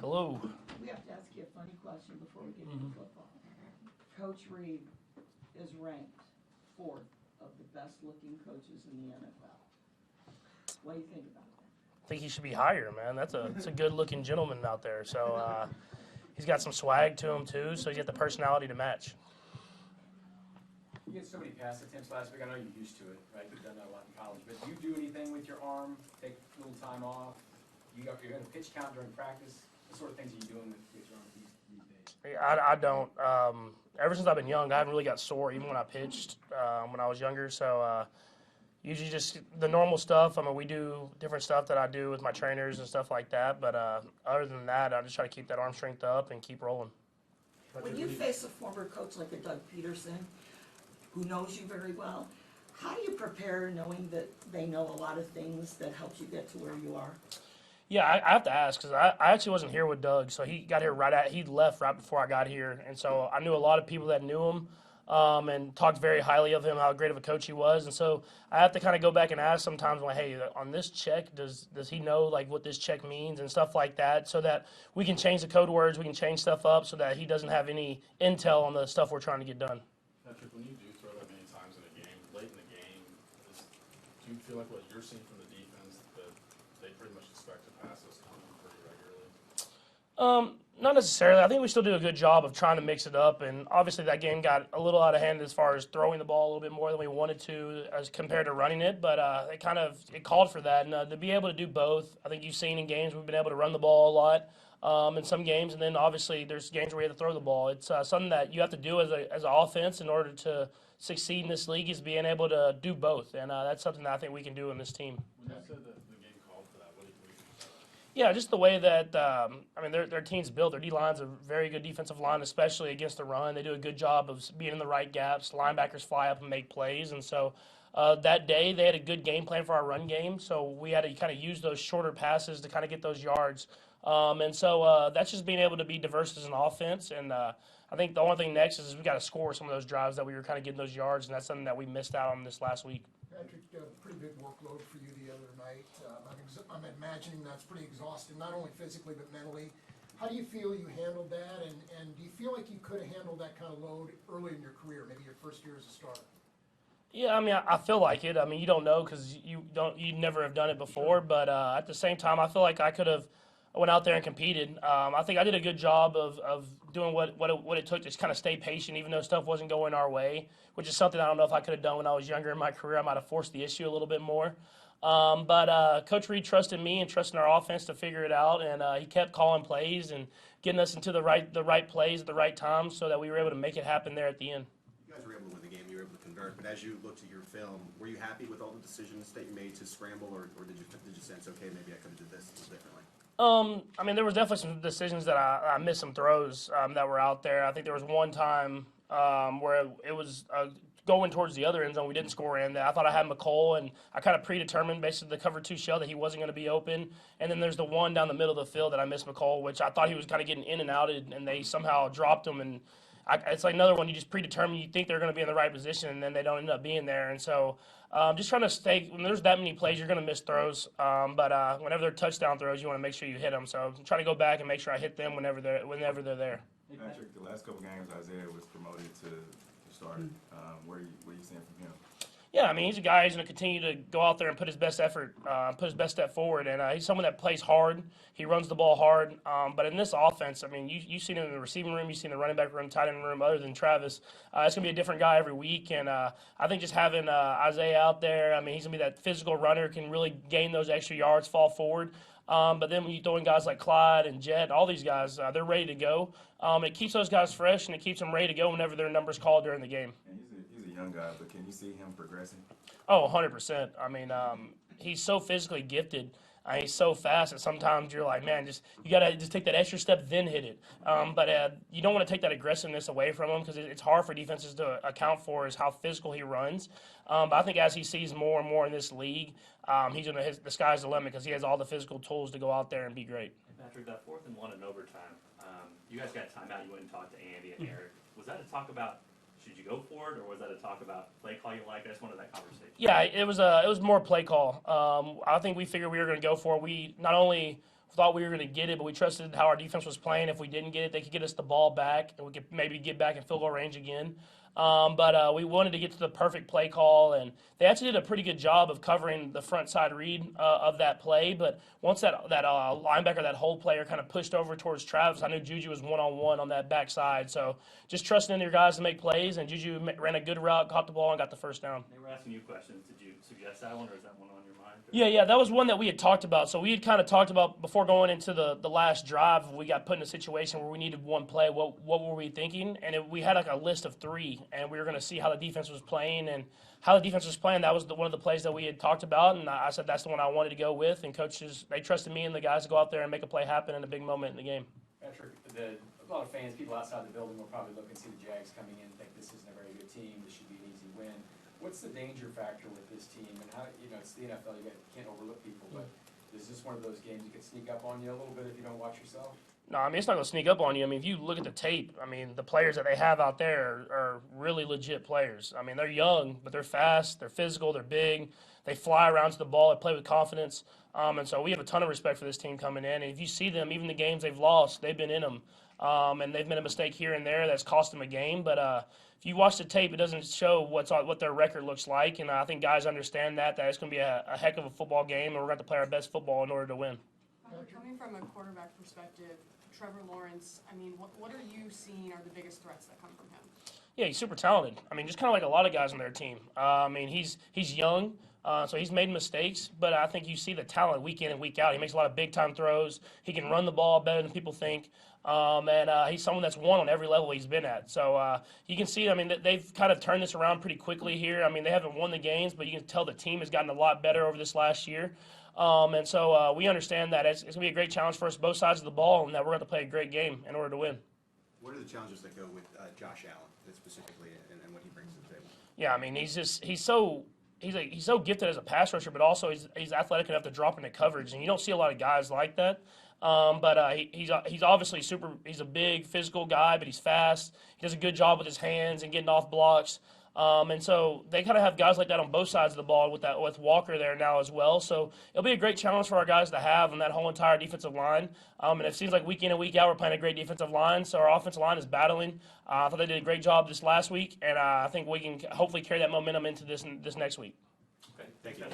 Hello. We have to ask you a funny question before we get into football. Coach Reid is ranked fourth of the best-looking coaches in the NFL. What do you think about that? I think he should be higher, man. That's a good-looking gentleman out there. So he's got some swag to him, too, so he's got the personality to match. You get so many pass attempts last week. I know you're used to it, right? You've done that a lot in college. But do you do anything with your arm? Take a little time off? You're going to pitch count during practice? What sort of things are you doing with your arm these days? I don't. Ever since I've been young, I haven't really got sore, even when I pitched when I was younger. So usually just the normal stuff. I mean, we do different stuff that I do with my trainers and stuff like that. But other than that, I just try to keep that arm strength up and keep rolling. When you face a former coach like a Doug Peterson, who knows you very well, how do you prepare knowing that they know a lot of things that helps you get to where you are? Yeah, I have to ask because I actually wasn't here with Doug, so he got here he left right before I got here, and so I knew a lot of people that knew him and talked very highly of him, how great of a coach he was, and so I have to kind of go back and ask sometimes, like, hey, on this check, does he know like what this check means and stuff like that, so that we can change the code words, we can change stuff up, so that he doesn't have any intel on the stuff we're trying to get done. Patrick, when you do throw that many times in a game, late in the game, do you feel like what you're seeing from the defense that they pretty much expect to pass this coming pretty regularly? Not necessarily. I think we still do a good job of trying to mix it up, and obviously that game got a little out of hand as far as throwing the ball a little bit more than we wanted to as compared to running it, but it called for that, and to be able to do both, I think you've seen in games we've been able to run the ball a lot in some games, and then obviously there's games where you have to throw the ball. It's something that you have to do as an offense in order to succeed in this league is being able to do both, and that's something that I think we can do in this team. When you said that the game called for that, what do you think about that? Yeah, just the way that their team's built. Their D-line's a very good defensive line, especially against the run. They do a good job of being in the right gaps. Linebackers fly up and make plays, and so that day they had a good game plan for our run game. So we had to kind of use those shorter passes to kind of get those yards. And so that's just being able to be diverse as an offense. And I think the only thing next is we got to score some of those drives that we were kind of getting those yards, and that's something that we missed out on this last week. Patrick, pretty big workload for you the other night. I'm imagining that's pretty exhausting, not only physically but mentally. How do you feel you handled that, and do you feel like you could have handled that kind of load early in your career, maybe your first year as a starter? Yeah, I mean, I feel like it. I mean, you don't know because you never have done it before. But at the same time, I feel like I could have went out there and competed. I think I did a good job of doing what it took to just kind of stay patient, even though stuff wasn't going our way, which is something I don't know if I could have done when I was younger in my career. I might have forced the issue a little bit more. But Coach Reid trusted me and trusted our offense to figure it out, and he kept calling plays and getting us into the right plays at the right time so that we were able to make it happen there at the end. You guys were able to win the game. You were able to convert. But as you looked at your film, were you happy with all the decisions that you made to scramble, or did you sense, okay, maybe I could have did this a little differently? I mean, there was definitely some decisions that I missed some throws that were out there. I think there was one time where it was going towards the other end zone. We didn't score in that. I thought I had McCole, and I kind of predetermined basically the cover two shell that he wasn't going to be open. And then there's the one down the middle of the field that I missed McCole, which I thought he was kind of getting in and out, and they somehow dropped him. And it's like another one you just predetermine. You think they're going to be in the right position, and then they don't end up being there. And so just trying to stay – when there's that many plays, you're going to miss throws. But whenever they're touchdown throws, you want to make sure you hit them. So I'm trying to go back and make sure I hit them whenever they're there. Patrick, the last couple games, Isaiah was promoted to starter. What are you seeing from him? Yeah, I mean, he's a guy who's going to continue to go out there and put his best effort, put his best step forward. And he's someone that plays hard. He runs the ball hard. But in this offense, I mean, you've seen it in the receiving room, you've seen the running back room, tight end room, other than Travis. It's going to be a different guy every week. And I think just having Isaiah out there, I mean, he's going to be that physical runner, can really gain those extra yards, fall forward. But then when you throw in guys like Clyde and Jet, all these guys, they're ready to go. It keeps those guys fresh, and it keeps them ready to go whenever their number's called during the game. And he's a young guy, but can you see him progressing? Oh, 100%. I mean, he's so physically gifted. He's so fast that sometimes you're like, man, you got to just take that extra step, then hit it. But you don't want to take that aggressiveness away from him because it's hard for defenses to account for is how physical he runs. But I think as he sees more and more in this league, the sky's the limit because he has all the physical tools to go out there and be great. And Patrick, that 4th and 1 in overtime, you guys got timeout. You went and talked to Andy and Eric. Was that a talk about should you go for it, or was that a talk about play call you like? I just wanted that conversation. Yeah, it was more play call. I think we figured we were going to go for it. We not only thought we were going to get it, but we trusted how our defense was playing. If we didn't get it, they could get us the ball back, and we could maybe get back in field goal range again. But we wanted to get to the perfect play call, and they actually did a pretty good job of covering the front side read of that play. But once that linebacker, that whole player, kind of pushed over towards Travis, I knew Juju was one-on-one on that backside. So just trusting in your guys to make plays, and Juju ran a good route, caught the ball, and got the first down. They were asking you questions. Did you suggest that one, or is that one on your mind? Yeah, that was one that we had talked about. So we had kind of talked about before going into the last drive. We got put in a situation where we needed one play. What were we thinking? And we had like a list of 3, and we were going to see how the defense was playing. And how the defense was playing, that was one of the plays that we had talked about. And I said that's the one I wanted to go with. And coaches, they trusted me and the guys to go out there and make a play happen in a big moment in the game. Patrick, a lot of fans, people outside the building will probably look and see the Jags coming in and think this isn't a very good team. This should be an easy win. What's the danger factor with this team, and how, it's the NFL, you can't overlook people, but is this one of those games that could sneak up on you a little bit if you don't watch yourself? No, I mean, it's not going to sneak up on you. I mean, if you look at the tape, I mean, the players that they have out there are really legit players. I mean, they're young, but they're fast, they're physical, they're big, they fly around to the ball, they play with confidence, and so we have a ton of respect for this team coming in. And if you see them, even the games they've lost, they've been in them, and they've made a mistake here and there that's cost them a game, but if you watch the tape, it doesn't show what their record looks like, and I think guys understand that it's going to be a heck of a football game, and we're going to play our best football in order to win. Coming from a quarterback perspective, Trevor Lawrence, I mean, what are you seeing are the biggest threats that come from him? Yeah, he's super talented. I mean, just kind of like a lot of guys on their team. I mean, he's young, so he's made mistakes, but I think you see the talent week in and week out. He makes a lot of big-time throws. He can run the ball better than people think. And he's someone that's won on every level he's been at. So you can see, I mean, they've kind of turned this around pretty quickly here. I mean, they haven't won the games, but you can tell the team has gotten a lot better over this last year. And so we understand that it's going to be a great challenge for us both sides of the ball, and that we're going to play a great game in order to win. What are the challenges that go with Josh Allen specifically, and what he brings to the table? Yeah, I mean, he's so gifted as a pass rusher, but also he's athletic enough to drop into coverage, and you don't see a lot of guys like that. But he's obviously he's a big physical guy, but he's fast. He does a good job with his hands and getting off blocks. And so they kind of have guys like that on both sides of the ball with Walker there now as well. So it'll be a great challenge for our guys to have on that whole entire defensive line. And it seems like week in and week out we're playing a great defensive line. So our offensive line is battling. I thought they did a great job this last week, and I think we can hopefully carry that momentum into this next week. Okay, thank you.